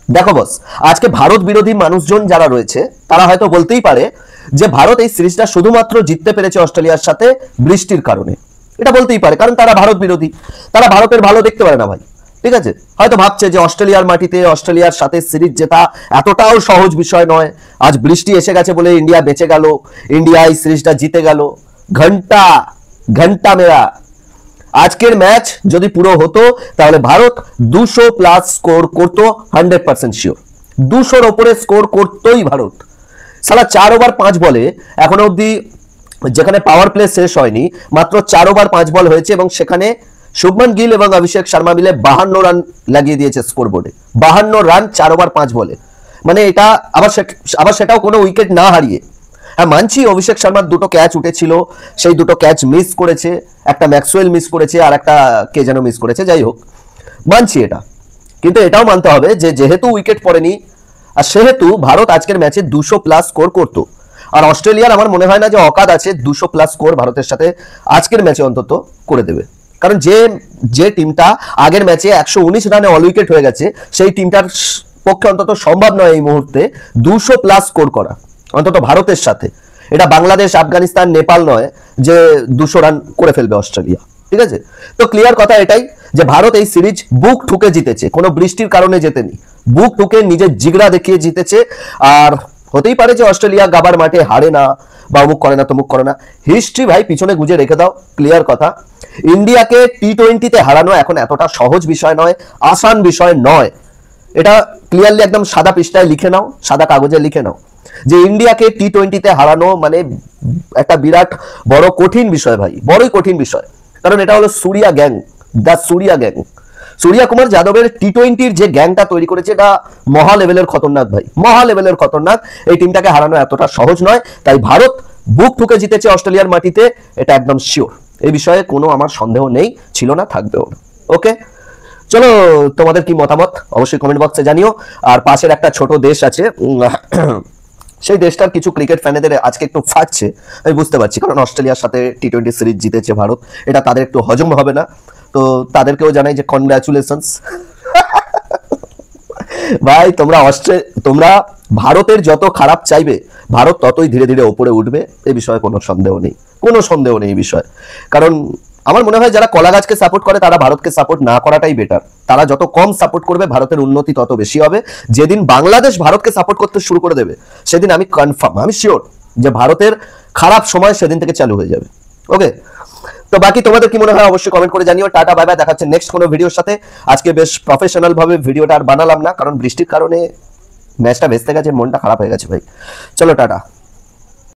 দেখো বস, আজকে ভারত বিরোধী মানুষজন যারা রয়েছে তারা হয়তো বলতেই পারে যে ভারত এই সিরিজটা শুধুমাত্র জিততে পেরেছে অস্ট্রেলিয়ার সাথে বৃষ্টির কারণে। এটা বলতেই পারে, কারণ তারা ভারত বিরোধী, তারা ভারতের ভালো দেখতে পারে না ভাই। ঠিক আছে, হয়তো ভাবছে যে অস্ট্রেলিয়ার মাটিতে অস্ট্রেলিয়ার সাথে সিরিজ জেতা এতটাও সহজ বিষয় নয়। আজ বৃষ্টি এসে গেছে বলে ইন্ডিয়া বেঁচে গেল, ইন্ডিয়া এই সিরিজটা জিতে গেল। ঘন্টা ঘন্টা মেরা আজকের ম্যাচ যদি পুরো হতো তাহলে ভারত 200+ স্কোর করতো, 100% শিওর। 200-র ওপরে স্কোর করতোই ভারত। সালা 4 ওভার 5 বলে এখনো অব্দি, যেখানে পাওয়ার প্লে শেষ হয়নি, মাত্র 4 ওভার 5 বল হয়েছে এবং সেখানে শুভমান গিল এবং অভিষেক শর্মা মিলে 52 রান লাগিয়ে দিয়েছে স্কোর বোর্ডে। 52 রান 4 ওভার 5 বলে, মানে এটা আবার সেটাও কোনো উইকেট না হারিয়ে। হ্যাঁ মানছি অভিষেক শর্মার দুটো ক্যাচ উঠেছিল, সেই দুটো ক্যাচ মিস করেছে, একটা ম্যাক্সওয়েল মিস করেছে আর একটা কে যেন মিস করেছে, যাই হোক মানছি এটা। কিন্তু এটাও মানতে হবে যে যেহেতু উইকেট পড়েনি আর সেহেতু ভারত আজকের ম্যাচে 200+ স্কোর করতো। আর অস্ট্রেলিয়ার আমার মনে হয় না যে অকাদ আছে 200+ স্কোর ভারতের সাথে আজকের ম্যাচে অন্তত করে দেবে। কারণ যে টিমটা আগের ম্যাচে 119 রানে অল উইকেট হয়ে গেছে, সেই টিমটার পক্ষে অন্তত সম্ভব নয় এই মুহূর্তে 200+ স্কোর করা, অন্তত ভারতের সাথে। এটা বাংলাদেশ, আফগানিস্তান, নেপাল নয় যে 200 রান করে ফেলবে অস্ট্রেলিয়া। ঠিক আছে, তো ক্লিয়ার কথা এটাই যে ভারত এই সিরিজ বুক ঠুকে জিতেছে, কোনো বৃষ্টির কারণে জেতেনি, বুক ঠুকে নিজের জিগড়া দেখিয়ে জিতেছে। আর হতেই পারে যে অস্ট্রেলিয়া গাবার মাঠে হারে না বা অমুক করে না তমুক করে না, হিস্ট্রি ভাই পিছনে গুজে রেখে দাও। ক্লিয়ার কথা, ইন্ডিয়াকে টি20-তে হারানো এখন এতটা সহজ বিষয় নয়, আসান বিষয় নয়। এটা ক্লিয়ারলি একদম সাদা পৃষ্ঠায় লিখে নাও, সাদা কাগজে লিখে নাও যে ইন্ডিয়াকে টি20-তে হারানো মানে একটা বিরাট বড় কঠিন বিষয় ভাই, বড়ই কঠিন বিষয়। কারণ এটা হলো Surya gang, the Surya gang. Surya Kumar যাদবের টি20-র যে গ্যাংটা তৈরি করেছে এটা মহা লেভেলের খতরনাক ভাই, মহা লেভেলের খতরনাক। এই টিমটাকে হারানো এতটা সহজ নয়, তাই ভারত বুক ঠুকে জিতেছে অস্ট্রেলিয়ার মাটিতে, এটা একদম শিওর। এই বিষয়ে কোনো আমার সন্দেহ নেই, ছিল না, থাকবেও না। ওকে, চলো তোমাদের কি মতামত অবশ্যই কমেন্ট বক্সে জানিও। আর পাশের একটা ছোট দেশ আছে, সেই দেশটার কিছু ক্রিকেট ফ্যানেদের আজকে একটু ফাটছে, আমি বুঝতে পারছি, কারণ অস্ট্রেলিয়ার সাথে টি20 সিরিজ জিতেছে ভারত, এটা তাদের একটু হজম হবে না। তো তাদেরকেও জানাই যে কনগ্রাচুলেশনস ভাই। তোমরা ভারতের যত খারাপ চাইবে ভারত ততই ধীরে ধীরে ওপরে উঠবে, এই বিষয়ে কোনো সন্দেহ নেই, কোনো সন্দেহ নেই এই বিষয়ে। কারণ আমার মনে হয় যারা কলা গাছকে সাপোর্ট করে তারা ভারতকে সাপোর্ট না করাটাই বেটার। তারা যত কম সাপোর্ট করবে ভারতের উন্নতি তত বেশি হবে। যেদিন বাংলাদেশ ভারতকে সাপোর্ট করতে শুরু করে দেবে সেদিন আমি কনফার্ম, আমি শিওর যে ভারতের খারাপ সময় সেদিন থেকে চালু হয়ে যাবে। ওকে, তো বাকি তোমাদের কি মনে হয় অবশ্যই কমেন্ট করে জানিও। টাটা, বাই বাই, দেখা হচ্ছে নেক্সট কোনো ভিডিওর সাথে। আজকে বেশ প্রফেশনাল ভাবে ভিডিওটা আর বানালাম না, কারণ বৃষ্টির কারণে ম্যাচটা ভেস্তে গেছে, মনটা খারাপ হয়ে গেছে ভাই। চলো টাটা।